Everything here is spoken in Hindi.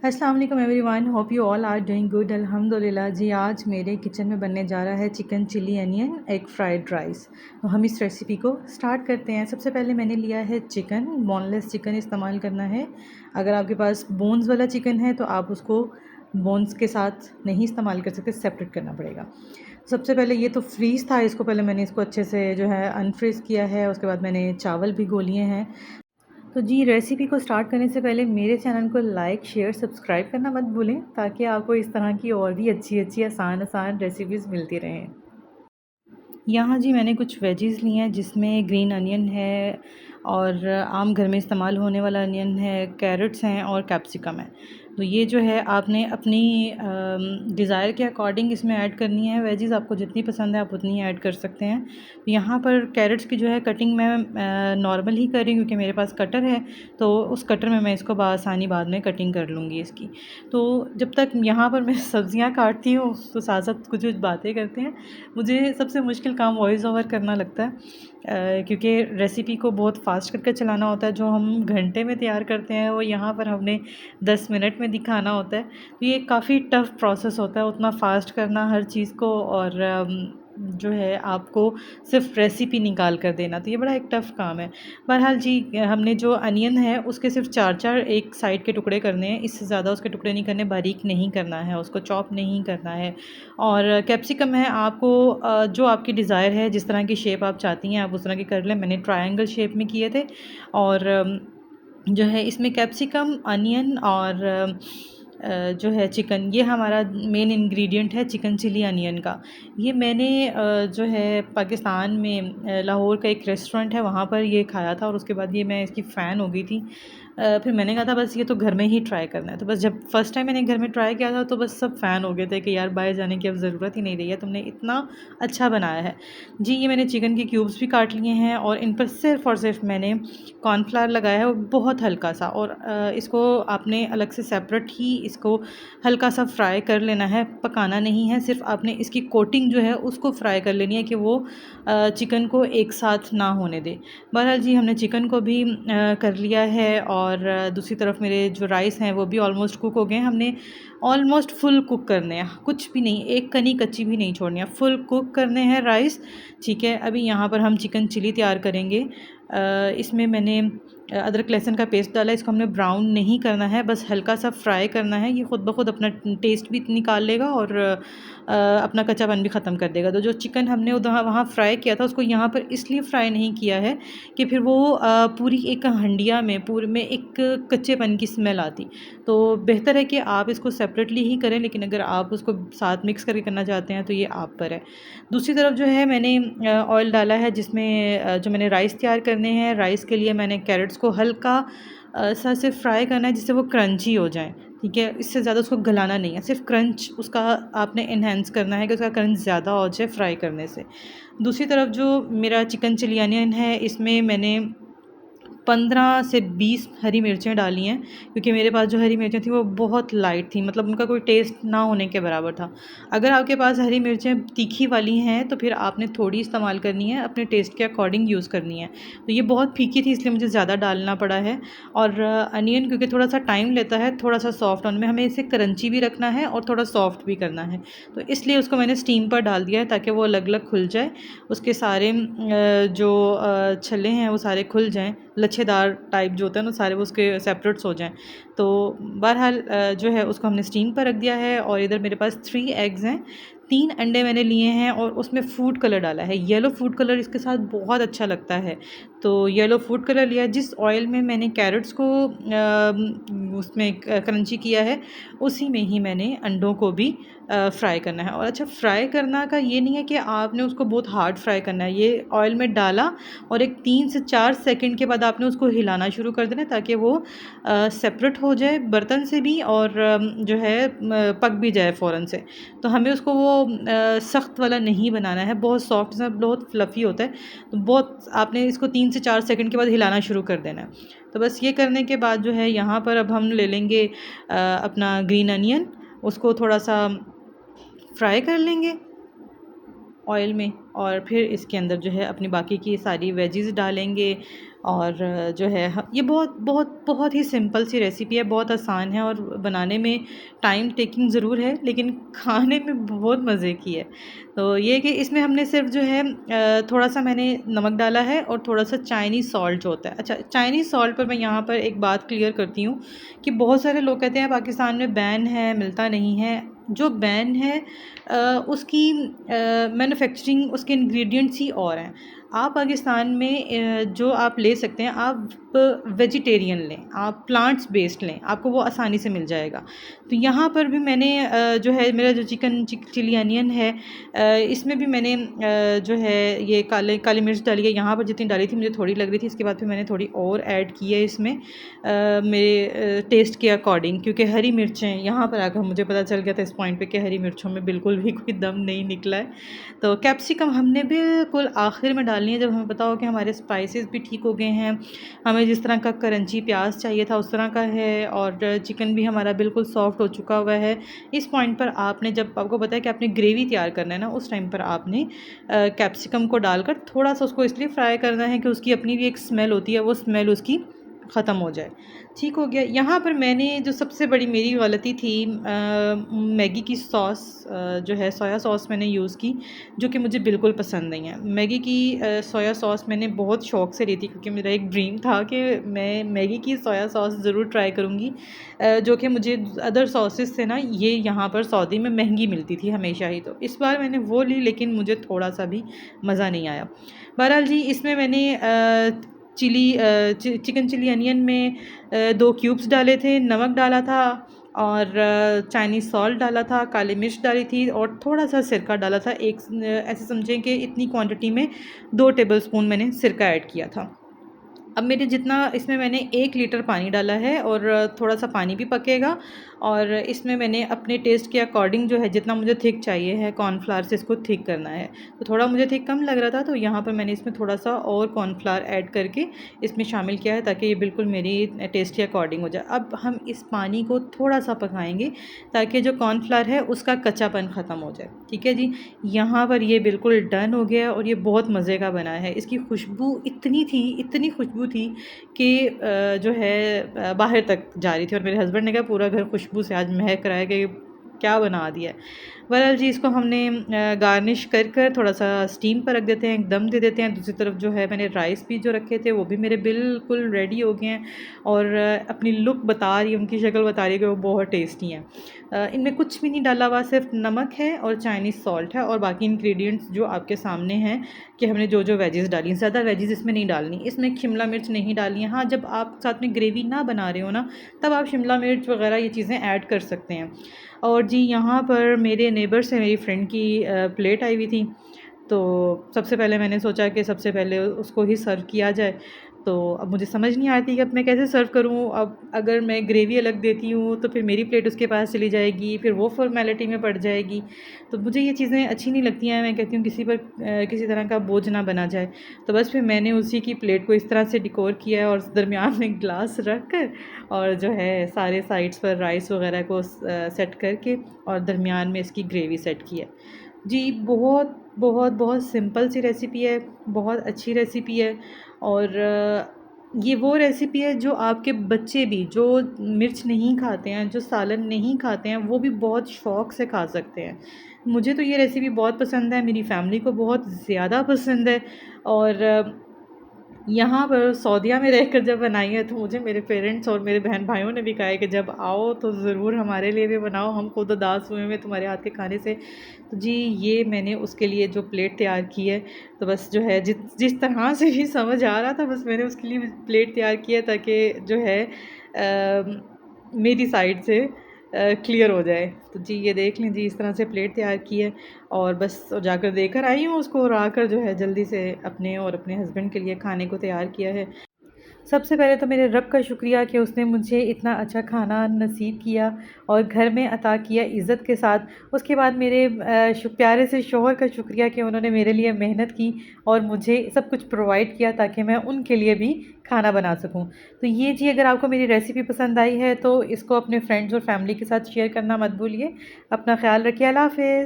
अस्सलाम वालेकुम everyone, hope you all are doing good. अल्हम्दुलिल्लाह जी। आज मेरे किचन में बनने जा रहा है chicken chilli onion egg fried rice. तो हम इस रेसिपी को स्टार्ट करते हैं। सबसे पहले मैंने लिया है चिकन, बोनलेस चिकन इस्तेमाल करना है। अगर आपके पास बोन्स वाला चिकन है तो आप उसको बोन्स के साथ नहीं इस्तेमाल कर सकते, सेपरेट करना पड़ेगा। सबसे पहले ये तो फ्रीज़ था, इसको पहले मैंने इसको अच्छे से जो है अनफ्रीज़ किया है। उसके बाद मैंने चावल भिगो लिए हैं। तो जी, रेसिपी को स्टार्ट करने से पहले मेरे चैनल को लाइक, शेयर, सब्सक्राइब करना मत भूलें, ताकि आपको इस तरह की और भी अच्छी-अच्छी आसान रेसिपीज़ मिलती रहें। यहाँ जी मैंने कुछ वेजीज़ ली हैं, जिसमें ग्रीन अनियन है और आम घर में इस्तेमाल होने वाला अनियन है, कैरेट्स हैं और कैप्सिकम है। तो ये जो है आपने अपनी डिज़ायर के अकॉर्डिंग इसमें ऐड करनी है। वेजीज़ आपको जितनी पसंद है आप उतनी ऐड कर सकते हैं। तो यहाँ पर कैरेट्स की जो है कटिंग मैं नॉर्मल ही कर रही हूँ, क्योंकि मेरे पास कटर है। तो उस कटर में मैं इसको बआसानी बाद में कटिंग कर लूँगी इसकी। तो जब तक यहाँ पर मैं सब्ज़ियाँ काटती हूँ तो साथ-साथ कुछ-कुछ बातें करते हैं। मुझे सबसे मुश्किल काम वॉइस ओवर करना लगता है, क्योंकि रेसिपी को बहुत फ़ास्ट करके चलाना होता है। जो हम घंटे में तैयार करते हैं वो यहाँ पर हमने 10 मिनट में दिखाना होता है। तो ये काफ़ी टफ़ प्रोसेस होता है, उतना फ़ास्ट करना हर चीज़ को, और जो है आपको सिर्फ़ रेसिपी निकाल कर देना, तो ये बड़ा एक टफ़ काम है। बहरहाल जी, हमने जो अनियन है उसके सिर्फ़ 4-4 एक साइड के टुकड़े करने हैं, इससे ज़्यादा उसके टुकड़े नहीं करने, बारीक नहीं करना है, उसको चॉप नहीं करना है। और कैप्सिकम है, आपको जो आपकी डिज़ायर है, जिस तरह की शेप आप चाहती हैं आप उस तरह की कर लें। मैंने ट्रायंगल शेप में किए थे। और जो है इसमें कैप्सिकम, अनियन और जो है चिकन, ये हमारा मेन इंग्रेडिएंट है चिकन चिली अनियन का। ये मैंने जो है पाकिस्तान में लाहौर का एक रेस्टोरेंट है, वहाँ पर ये खाया था और उसके बाद ये मैं इसकी फ़ैन हो गई थी। फिर मैंने कहा था बस ये तो घर में ही ट्राई करना है। तो बस जब फर्स्ट टाइम मैंने घर में ट्राई किया था तो बस सब फ़ैन हो गए थे कि यार बाहर जाने की अब ज़रूरत ही नहीं रही है, तुमने इतना अच्छा बनाया है। जी, ये मैंने चिकन के क्यूब्स भी काट लिए हैं और इन पर सिर्फ़ और सिर्फ़ मैंने कॉर्नफ्लावर लगाया है, और बहुत हल्का-सा। और इसको आपने अलग से सेपरेट ही इसको हल्का-सा फ्राई कर लेना है, पकाना नहीं है। सिर्फ़ आपने इसकी कोटिंग जो है उसको फ्राई कर लेनी है कि वो चिकन को एक साथ ना होने दे। बहरहाल जी, हमने चिकन को भी कर लिया है, और दूसरी तरफ मेरे जो राइस हैं वो भी ऑलमोस्ट कुक हो गए हैं। हमने ऑलमोस्ट फुल कुक करने हैं, कुछ भी नहीं, एक कनी कच्ची भी नहीं छोड़नी है, फुल कुक करने हैं राइस। ठीक है, अभी यहाँ पर हम चिकन चिली तैयार करेंगे। इसमें मैंने अदरक लहसुन का पेस्ट डाला है, इसको हमने ब्राउन नहीं करना है, बस हल्का सा फ्राई करना है। ये ख़ुद ब खुद अपना टेस्ट भी निकाल लेगा और अपना कच्चापन भी ख़त्म कर देगा। तो जो चिकन हमने उधर वहाँ फ्राई किया था उसको यहाँ पर इसलिए फ्राई नहीं किया है कि फिर वो पूरी एक हंडिया में पूरे में एक कच्चेपन की स्मेल आती। तो बेहतर है कि आप इसको सेपरेटली ही करें, लेकिन अगर आप उसको साथ मिक्स करके करना चाहते हैं तो ये आप पर है। दूसरी तरफ जो है मैंने ऑयल डाला है, जिसमें जो मैंने राइस तैयार करने हैं, राइस के लिए मैंने कैरेट्स को हल्का सा सिर्फ फ्राई करना है, जिससे वो क्रंची हो जाएँ। ठीक है, इससे ज़्यादा उसको गलाना नहीं है, सिर्फ क्रंच उसका आपने एनहांस करना है कि उसका क्रंच ज़्यादा हो जाए फ्राई करने से। दूसरी तरफ जो मेरा चिकन चिली अनियन है, इसमें मैंने 15 से 20 हरी मिर्चें डाली हैं, क्योंकि मेरे पास जो हरी मिर्चें थी वो बहुत लाइट थी, मतलब उनका कोई टेस्ट ना होने के बराबर था। अगर आपके पास हरी मिर्चें तीखी वाली हैं तो फिर आपने थोड़ी इस्तेमाल करनी है, अपने टेस्ट के अकॉर्डिंग यूज़ करनी है। तो ये बहुत फीकी थी, इसलिए मुझे ज़्यादा डालना पड़ा है। और अनियन क्योंकि थोड़ा-सा टाइम लेता है, थोड़ा-सा सॉफ्ट होने में, हमें इसे क्रंची भी रखना है और थोड़ा सॉफ्ट भी करना है। तो इसलिए उसको मैंने स्टीम पर डाल दिया है, ताकि वो अलग-अलग खुल जाए। उसके सारे जो छल्ले हैं वो सारे खुल जाएँ, लच्छेदार टाइप जो होता है ना, सारे वो उसके सेपरेट्स हो जाएँ। तो बहरहाल जो है उसको हमने स्टीम पर रख दिया है। और इधर मेरे पास 3 एग्स हैं, 3 अंडे मैंने लिए हैं और उसमें फूड कलर डाला है। येलो फूड कलर इसके साथ बहुत अच्छा लगता है, तो येलो फूड कलर लिया है। जिस ऑयल में मैंने कैरेट्स को उसमें क्रंची किया है, उसी में ही मैंने अंडों को भी फ्राई करना है। और अच्छा, फ्राई करना का ये नहीं है कि आपने उसको बहुत हार्ड फ्राई करना है। ये ऑयल में डाला और एक 3 से 4 सेकंड के बाद आपने उसको हिलाना शुरू कर देना है, ताकि वो सेपरेट हो जाए बर्तन से भी, और जो है पक भी जाए फ़ौरन से। तो हमें उसको वो सख्त वाला नहीं बनाना है, बहुत सॉफ्ट सा, बहुत फ्लफ़ी होता है। तो बहुत आपने इसको 3 से 4 सेकंड के बाद हिलाना शुरू कर देना है। तो बस ये करने के बाद जो है यहाँ पर अब हम ले लेंगे अपना ग्रीन अनियन, उसको थोड़ा-सा फ्राई कर लेंगे ऑयल में, और फिर इसके अंदर जो है अपनी बाकी की सारी वेजीज़ डालेंगे। और जो है ये बहुत बहुत बहुत ही सिंपल सी रेसिपी है, बहुत आसान है और बनाने में टाइम टेकिंग ज़रूर है, लेकिन खाने में बहुत मज़े की है। तो ये है कि इसमें हमने सिर्फ जो है थोड़ा-सा मैंने नमक डाला है और थोड़ा-सा चाइनीज़ सॉल्ट जो होता है। अच्छा, चाइनीज़ सॉल्ट पर मैं यहाँ पर एक बात क्लियर करती हूँ कि बहुत सारे लोग कहते हैं पाकिस्तान में बैन है, मिलता नहीं है। जो बैन है उसकी मैन्युफैक्चरिंग, उसके इंग्रीडिएंट्स ही और हैं। आप पाकिस्तान में जो आप ले सकते हैं, आप वेजिटेरियन लें, आप प्लांट्स बेस्ड लें, आपको वो आसानी से मिल जाएगा। तो यहाँ पर भी मैंने जो है मेरा जो चिली अनियन है, इसमें भी मैंने जो है ये काली मिर्च डाली है। यहाँ पर जितनी डाली थी मुझे थोड़ी लग रही थी, इसके बाद फिर मैंने थोड़ी और ऐड की है इसमें मेरे टेस्ट के अकॉर्डिंग, क्योंकि हरी मिर्चें यहाँ पर आकर मुझे पता चल गया था इस पॉइंट पे कि हरी मिर्चों में बिल्कुल भी कोई दम नहीं निकला है। तो कैप्सिकम हमने बिल्कुल आखिर में डालनी है, जब हमें पता हो कि हमारे स्पाइसेस भी ठीक हो गए हैं, हमें जिस तरह का करंची प्याज चाहिए था उस तरह का है, और चिकन भी हमारा बिल्कुल सॉफ्ट हो चुका हुआ है। इस पॉइंट पर आपने, जब आपको पता है कि आपने ग्रेवी तैयार करना है ना, उस टाइम पर आपने कैप्सिकम को डालकर थोड़ा सा उसको इसलिए फ्राई करना है कि उसकी अपनी भी एक स्मेल होती है, वो स्मेल उसकी ख़त्म हो जाए। ठीक हो गया। यहाँ पर मैंने जो सबसे बड़ी मेरी गलती थी, मैगी की सॉस जो है सोया सॉस मैंने यूज़ की, जो कि मुझे बिल्कुल पसंद नहीं है। मैगी की सोया सॉस मैंने बहुत शौक़ से ली थी, क्योंकि मेरा एक ड्रीम था कि मैं मैगी की सोया सॉस ज़रूर ट्राई करूँगी, जो कि मुझे अदर सॉसेस से ना ये यहाँ पर सऊदी में महंगी मिलती थी हमेशा ही। तो इस बार मैंने वो ली, लेकिन मुझे थोड़ा-सा भी मज़ा नहीं आया। बहरहाल जी, इसमें मैंने चिकन चिली अनियन में 2 क्यूब्स डाले थे, नमक डाला था और चाइनीज़ सॉल्ट डाला था, काली मिर्च डाली थी और थोड़ा-सा सिरका डाला था। ऐसे समझें कि इतनी क्वांटिटी में 2 टेबलस्पून मैंने सिरका ऐड किया था। अब मेरे जितना इसमें मैंने 1 लीटर पानी डाला है और थोड़ा-सा पानी भी पकेगा, और इसमें मैंने अपने टेस्ट के अकॉर्डिंग जो है जितना मुझे थिक चाहिए है, कॉर्नफ्लावर से इसको थिक करना है। तो थोड़ा मुझे थिक कम लग रहा था, तो यहाँ पर मैंने इसमें थोड़ा-सा और कॉर्नफ्लावर ऐड करके इसमें शामिल किया है, ताकि ये बिल्कुल मेरी टेस्ट के अकॉर्डिंग हो जाए। अब हम इस पानी को थोड़ा-सा पकाएँगे, ताकि जो कॉर्नफ्लावर है उसका कच्चापन ख़त्म हो जाए। ठीक है जी? यहाँ पर ये बिल्कुल डन हो गया और ये बहुत मज़े का बना है। इसकी खुशबू इतनी खुशबू थी कि जो है बाहर तक जा रही थी, और मेरे हस्बैंड ने कहा पूरा घर खुशबू से आज महक रहा है कि क्या बना दिया है। बहरहाल जी, इसको हमने गार्निश कर थोड़ा-सा स्टीम पर रख देते हैं, एक दम दे देते हैं। दूसरी तरफ जो है मैंने राइस भी जो रखे थे वो भी मेरे बिल्कुल रेडी हो गए हैं, और अपनी लुक बता रही है, उनकी शक्ल बता रही है कि वो बहुत टेस्टी हैं। इनमें कुछ भी नहीं डाला हुआ, सिर्फ नमक है और चाइनीज़ सॉल्ट है, और बाकी इंग्रीडिएंट्स जो आपके सामने हैं कि हमने जो वेजीज़ डाली हैं। ज़्यादा वेजीज़ इसमें नहीं डालनी, इसमें शिमला मिर्च नहीं डालनी है। हाँ, जब आप साथ में ग्रेवी ना बना रहे हो ना, तब आप शिमला मिर्च वग़ैरह ये चीज़ें ऐड कर सकते हैं। और जी, यहाँ पर मेरे नेबर से मेरी फ्रेंड की प्लेट आई हुई थी, तो सबसे पहले मैंने सोचा कि सबसे पहले उसको ही सर्व किया जाए। तो अब मुझे समझ नहीं आती कि अब मैं कैसे सर्व करूँ। अब अगर मैं ग्रेवी अलग देती हूँ तो फिर मेरी प्लेट उसके पास चली जाएगी, फिर वो फ़ॉर्मेलिटी में पड़ जाएगी। तो मुझे ये चीज़ें अच्छी नहीं लगती हैं। मैं कहती हूँ किसी पर किसी तरह का बोझ ना बना जाए। तो बस फिर मैंने उसी की प्लेट को इस तरह से डेकोर किया है, और दरमियान में ग्लास रख कर, और जो है सारे साइड्स पर राइस वग़ैरह को सेट करके, और दरमियान में इसकी ग्रेवी सेट की है। जी, बहुत, बहुत, बहुत सिंपल सी रेसिपी है, बहुत अच्छी रेसिपी है, और ये वो रेसिपी है जो आपके बच्चे भी, जो मिर्च नहीं खाते हैं, जो सालन नहीं खाते हैं, वो भी बहुत शौक़ से खा सकते हैं। मुझे तो ये रेसिपी बहुत पसंद है, मेरी फैमिली को बहुत ज़्यादा पसंद है, और यहाँ पर सऊदीया में रहकर जब बनाई है, तो मुझे मेरे पेरेंट्स और मेरे बहन-भाइयों ने भी कहा है कि जब आओ तो ज़रूर हमारे लिए भी बनाओ, हम खुद उदास हुए हैं तुम्हारे हाथ के खाने से। तो जी, ये मैंने उसके लिए जो प्लेट तैयार की है, तो बस जो है जिस तरह से भी समझ आ रहा था, बस मैंने उसके लिए प्लेट तैयार की है, ताकि जो है मेरी साइड से क्लियर हो जाए। तो जी, ये देख लें जी, इस तरह से प्लेट तैयार की है, और बस जाकर देकर आई हूँ उसको, और आकर जो है जल्दी से अपने और अपने हस्बैंड के लिए खाने को तैयार किया है। सबसे पहले तो मेरे रब का शुक्रिया कि उसने मुझे इतना अच्छा खाना नसीब किया और घर में अता किया इज़्ज़त के साथ। उसके बाद मेरे प्यारे से शौहर का शुक्रिया कि उन्होंने मेरे लिए मेहनत की और मुझे सब कुछ प्रोवाइड किया, ताकि मैं उनके लिए भी खाना बना सकूं। तो ये जी, अगर आपको मेरी रेसिपी पसंद आई है तो इसको अपने फ्रेंड्स और फैमिली के साथ शेयर करना मत भूलिए। अपना ख़्याल रखिए। अल्लाह हाफ़िज़।